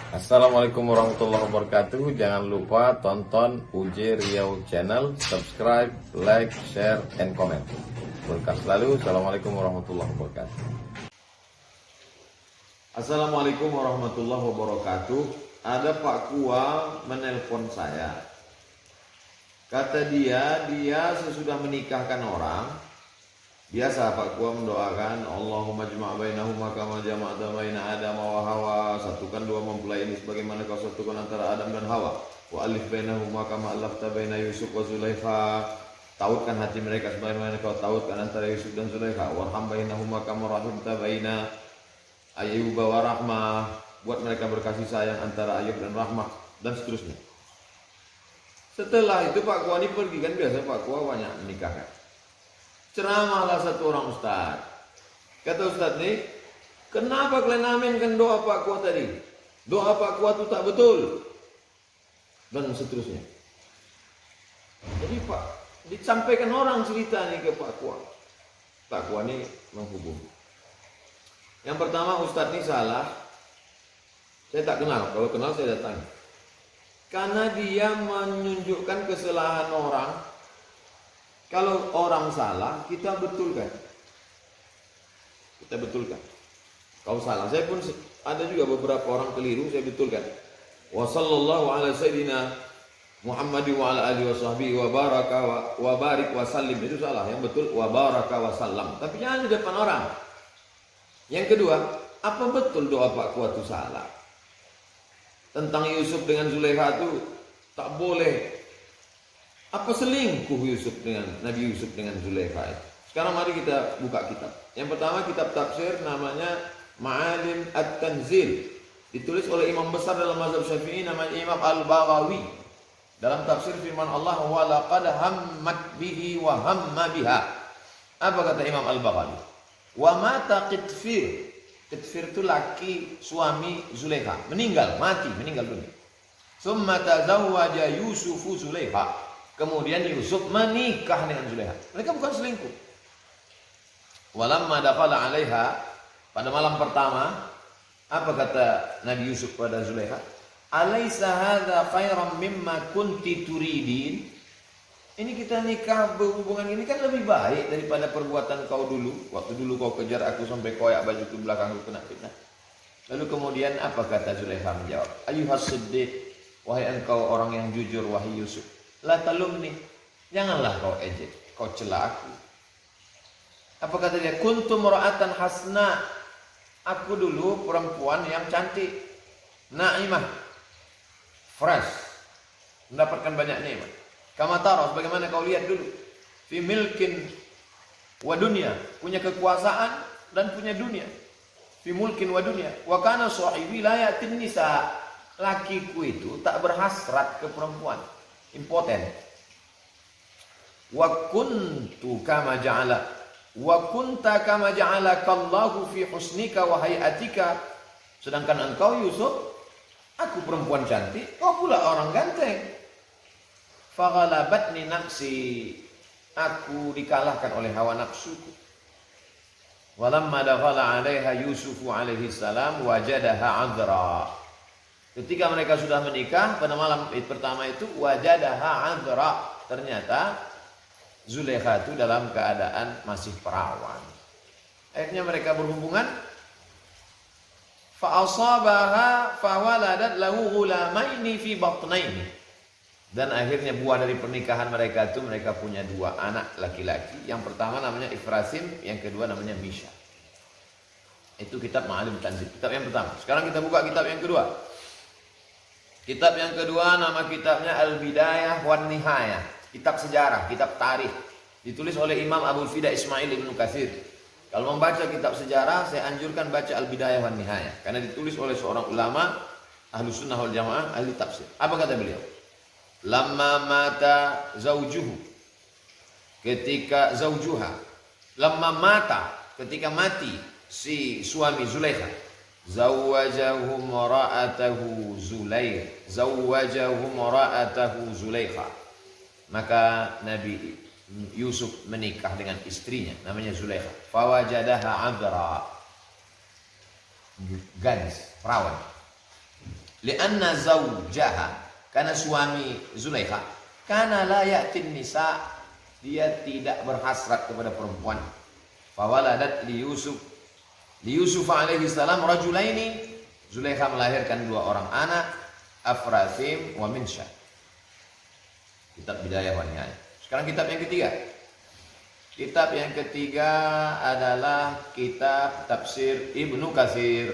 Assalamualaikum warahmatullahi wabarakatuh. Jangan lupa tonton UJ Riau Channel, subscribe, like, share, and comment. Berkah selalu. Assalamualaikum warahmatullahi wabarakatuh. Assalamualaikum warahmatullahi wabarakatuh. Ada Pak Kua menelpon saya. Kata dia sesudah menikahkan orang. Biasa Pak Kua mendoakan Allahumma jma' bainahuma kama jama'ta baina Adam wa Hawa, satukan dua mempelai ini sebagaimana kau satukan antara Adam dan Hawa. Wa alif bainahuma kama alafta baina Yusuf wa Zulaikha, tautkan hati mereka sebagaimana kau tautkan antara Yusuf dan Zulaikha. Warham bainahuma kama rahimta baina Ayyub wa Rahmah, buat mereka berkasih sayang antara Ayub dan Rahmah, dan seterusnya. Setelah itu Pak Kua ini pergi, kan biasa Pak Kua banyak menikahkan. Ceramahlah satu orang ustaz. Kata ustaz nih, kenapa kalian aminkan doa Pak Kua tadi? Doa Pak Kua itu tak betul. Dan seterusnya. Jadi Pak, disampaikan orang cerita nih ke Pak Kua. Pak Kua nih menghubungi. Yang pertama ustaz ini salah. Saya tak kenal, kalau kenal saya datang. Karena dia menunjukkan kesalahan orang. Kalau orang salah, kita betulkan. Kita betulkan. Kalau salah, saya pun ada juga beberapa orang keliru, saya betulkan. Wa sallallahu ala sayyidina Muhammadi wa ala alihi wa sahbihi wa baraka wa barik wa sallim. Itu salah, yang betul wa baraka wa sallam. Tapi jangan di depan orang. Yang kedua, apa betul doa Pak Kua itu salah? Tentang Yusuf dengan Zulaikha itu tak boleh. Apa selingkuh Nabi Yusuf dengan Zulaikha itu? Sekarang mari kita buka kitab. Yang pertama kitab tafsir namanya Ma'alim At-Tanzil. Ditulis oleh imam besar dalam mazhab Syafi'i namanya Imam Al-Baghawi. Dalam tafsir firman Allah, wa laqad hammat bihi wa hamma biha. Apa kata Imam Al-Baghawi? Wa mata Qitfir. Qitfir itu laki suami Zulaikha. Meninggal dunia. Summa tazawwaja Yusufu Zulaikha. Kemudian Yusuf menikah dengan Zulaikha. Mereka bukan selingkuh. Walamma dakhala 'alaiha, pada malam pertama, apa kata Nabi Yusuf pada Zulaikha? Alaisa hadza khairan mimma kunti turidin? Ini kita nikah berhubungan ini kan lebih baik daripada perbuatan kau dulu. Waktu dulu kau kejar aku sampai koyak baju ke belakangku kena fitnah. Lalu kemudian apa kata Zulaikha menjawab? Ayyuhas siddiq, wahai engkau orang yang jujur, wahai Yusuf. La talumni, janganlah kau ejek, kau cela aku. Apa kata dia? Kuntu mura'atan hasna, aku dulu perempuan yang cantik, naimah, fresh, mendapatkan banyak nikmat. Kama tara, bagaimana kau lihat dulu, fi milkin wa dunya, punya kekuasaan dan punya dunia. Fi mulkin wa dunya, wa kana sahibi la yatin nisa, lakiku itu tak berhasrat ke perempuan. Impoten. Wa kuntu kama ja'ala wa kunta kama ja'alaka Allahu fi husnika wa hayatika. Sedangkan engkau Yusuf, aku perempuan cantik, kau pula orang ganteng. Faghalabatni nafsi, aku dikalahkan oleh hawa nafsuku. Walamma dakhala 'alaiha Yusufu alaihi salam wajadaha 'adra. Ketika mereka sudah menikah, pada malam pertama itu wajadaha adra. Ternyata Zulaikha itu dalam keadaan masih perawan. Akhirnya mereka berhubungan. Fa asabaha fawaladat lahu ghulamaini fi batnaini. Dan akhirnya buah dari pernikahan mereka itu mereka punya dua anak laki-laki. Yang pertama namanya Ifrasim, yang kedua namanya Misha. Itu kitab Ma'alim Tanzil. Kitab yang pertama. Sekarang kita buka kitab yang kedua. Kitab yang kedua nama kitabnya Al-Bidayah wan Nihayah. Kitab sejarah, kitab tarikh. Ditulis oleh Imam Abul Fida Ismail Ibn Katsir. Kalau membaca kitab sejarah, saya anjurkan baca Al-Bidayah wan Nihayah. Karena ditulis oleh seorang ulama, Ahlus Sunnah wal Jamaah, ahli tafsir. Apa kata beliau? Lamma mata zaujuhu. Ketika zaujuha. Lamma mata, ketika mati si suami Zulaikha. Zawwajahu mara'atahu Zulaikha. Maka Nabi Yusuf menikah dengan istrinya namanya Zulaikha. Fawajadaha 'adra, gadis, perawan. Lianna zawjaha, karena suami Zulaikha, kana la ya'tin nisa, dia tidak berhasrat kepada perempuan. Fawaladat li Yusuf alaihi salam rajulaini, Zulaikha melahirkan dua orang anak, Afrasim wa Minsha. Kitab Bidayah wa Nihayah. Sekarang kitab yang ketiga. Kitab yang ketiga adalah kitab Tafsir Ibnu Katsir.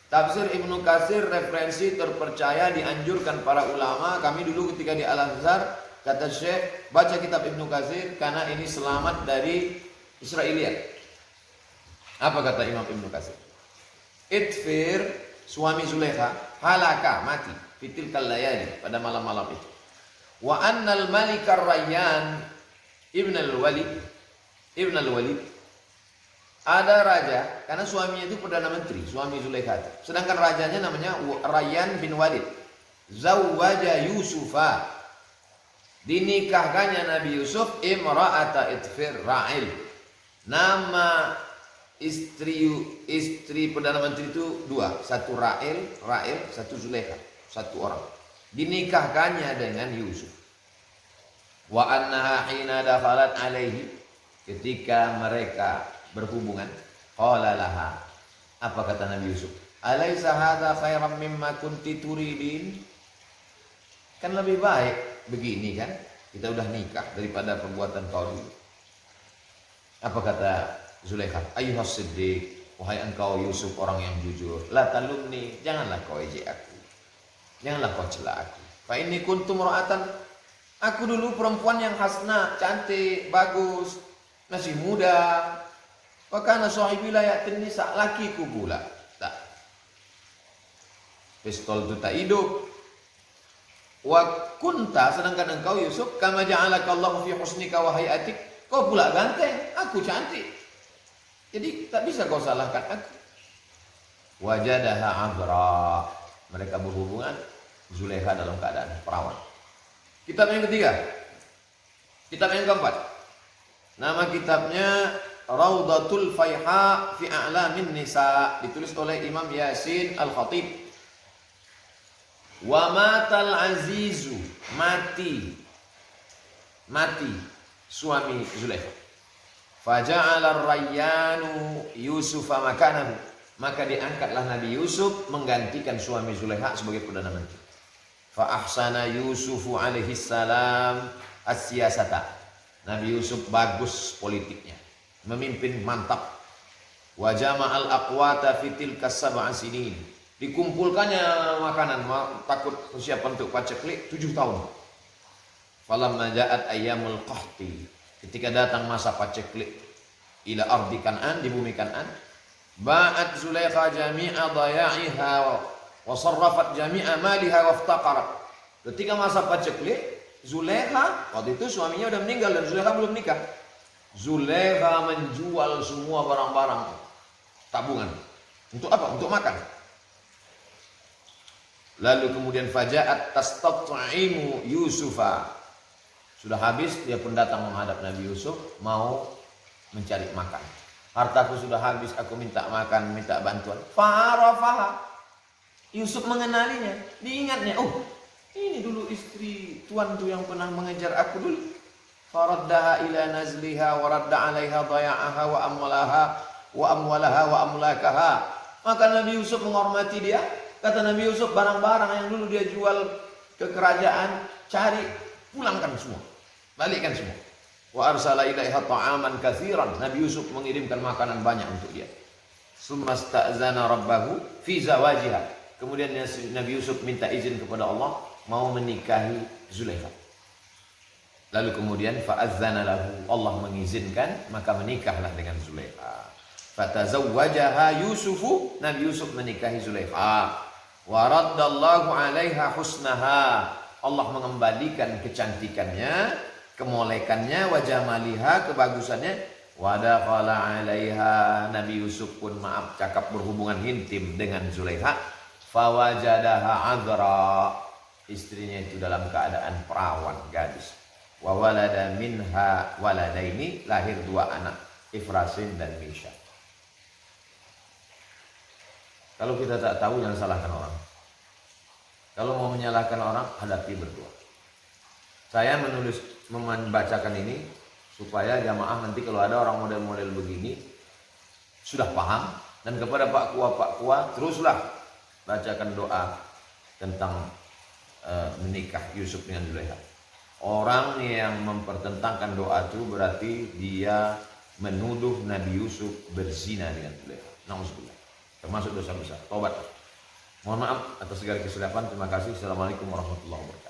Tafsir Ibnu Katsir referensi terpercaya, dianjurkan para ulama. Kami dulu ketika di Al-Azhar, kata Syekh, baca kitab Ibnu Katsir karena ini selamat dari Israiliyat. Apa kata Imam Ibnu Katsir? Itfir, suami Zulaikha, halaka, mati, fitil kalayani, pada malam-malam itu. Wa annal malikar Rayyan Ibn al-Walid, ada raja, karena suaminya itu Perdana Menteri, suami Zulaikha. Sedangkan rajanya namanya Rayyan bin Walid. Zawwaja Yusufa, dinikahkannya Nabi Yusuf imra'ata Itfir Ra'il. Nama istri Perdana Menteri itu dua, satu Ra'il, satu Zulaikha, satu orang. Dinikahkannya dengan Yusuf. Wa annaha hina dakhalat alaihi, ketika mereka berhubungan, qala laha, apa kata Nabi Yusuf? Alaysa hadza khairan mimma kunti turidin? Kan lebih baik begini kan, kita udah nikah daripada perbuatan kau dulu. Apa kata Zulaikha? Ayyuhas siddiq, wahai engkau Yusuf orang yang jujur, la talumni, janganlah kau ejek aku, janganlah kau cela aku. Fa inni kuntum ra'atan, aku dulu perempuan yang hasna, cantik, bagus, masih muda. Wa kana sahibi la ya'tin nisa, lakiku pula tak. Pistol itu tak hidup. Wa kunta, sedangkan engkau Yusuf, kama ja'alaka Allah fi husnika wa hayatik, kau pula ganteng, aku cantik. Jadi tak bisa kau salahkan aku. Wajadaha abra, mereka berhubungan, Zulaikha dalam keadaan perawan. Kitab yang ketiga, kitab yang keempat, nama kitabnya Raudatul Faiha fi A'lamin Nisa, ditulis oleh Imam Yasin Al-Khatib. Wa matal azizu, mati suami Zulaikha. Faja'ala ar-Rayyanu Yusufa makanahu, maka diangkatlah Nabi Yusuf menggantikan suami Zulaikha sebagai Perdana Menteri. Fa ahsana Yusufu alaihi salam as-siyasata, Nabi Yusuf bagus politiknya, memimpin mantap. Wa jama'al aqwata fi tilka sab'a sinin, dikumpulkannya makanan, takut persiapan untuk paceklik 7 tahun. Falamma ja'at ayyamul qahti, ketika datang masa paceklik, ila ardi Kan'an, di bumi Kan'an, ba'at Zulaikha jami'a daya'iha wa sarrafat jami'a maliha waftaqarat. Ketika masa paceklik, Zulaikha, waktu itu suaminya udah meninggal dan Zulaikha belum nikah. Zulaikha menjual semua barang-barang tabungan. Untuk apa? Untuk makan. Lalu kemudian faja'at tastat'imu Yusufa, sudah habis, dia pun datang menghadap Nabi Yusuf, mau mencari makan. Hartaku sudah habis, aku minta makan, minta bantuan. Fa'arafaha, Yusuf mengenalinya, diingatnya, oh ini dulu istri tuan tu yang pernah mengejar aku dulu. Faraddaha ila nazliha wa radda 'alaiha daya'aha wa amwalaha wa amlakaha. Maka Nabi Yusuf menghormati dia. Kata Nabi Yusuf, barang-barang yang dulu dia jual ke kerajaan, cari, pulangkan semua, balikkan semua. Wa arsala ilaiha ta'aman katsiran, Nabi Yusuf mengirimkan makanan banyak untuk dia. Summa sta'zana rabbahu fi zawajiha, kemudian Nabi Yusuf minta izin kepada Allah mau menikahi Zulaikha. Lalu kemudian fa'adzana lahu, Allah mengizinkan, maka menikahlah dengan Zulaikha. Fatazawwajaha Yusufu, Nabi Yusuf menikahi Zulaikha. Wa raddallahu 'alaiha husnaha, Allah mengembalikan kecantikannya, kemolekannya, wa jamaliha, kebagusannya. Wa dakhala 'alaiha, Nabi Yusuf pun cakap berhubungan intim dengan Zulaikha. Fawajadaha 'adra, istrinya itu dalam keadaan perawan, gadis. Wa walada minha waladaini, lahir 2 anak, Ifrasin dan Misha. Kalau kita tak tahu, jangan salahkan orang. Kalau mau menyalahkan orang, hadapi berdua. Saya membacakan ini supaya jamaah nanti kalau ada orang model-model begini sudah paham, dan kepada Pak Kua teruslah bacakan doa tentang menikah Yusuf dengan Zulaikha. Orang yang mempertentangkan doa itu berarti dia menuduh Nabi Yusuf berzina dengan Zulaikha. Nauzubillah. Termasuk dosa besar. Tobat. Mohon maaf atas segala kesilapan. Terima kasih. Assalamualaikum warahmatullahi wabarakatuh.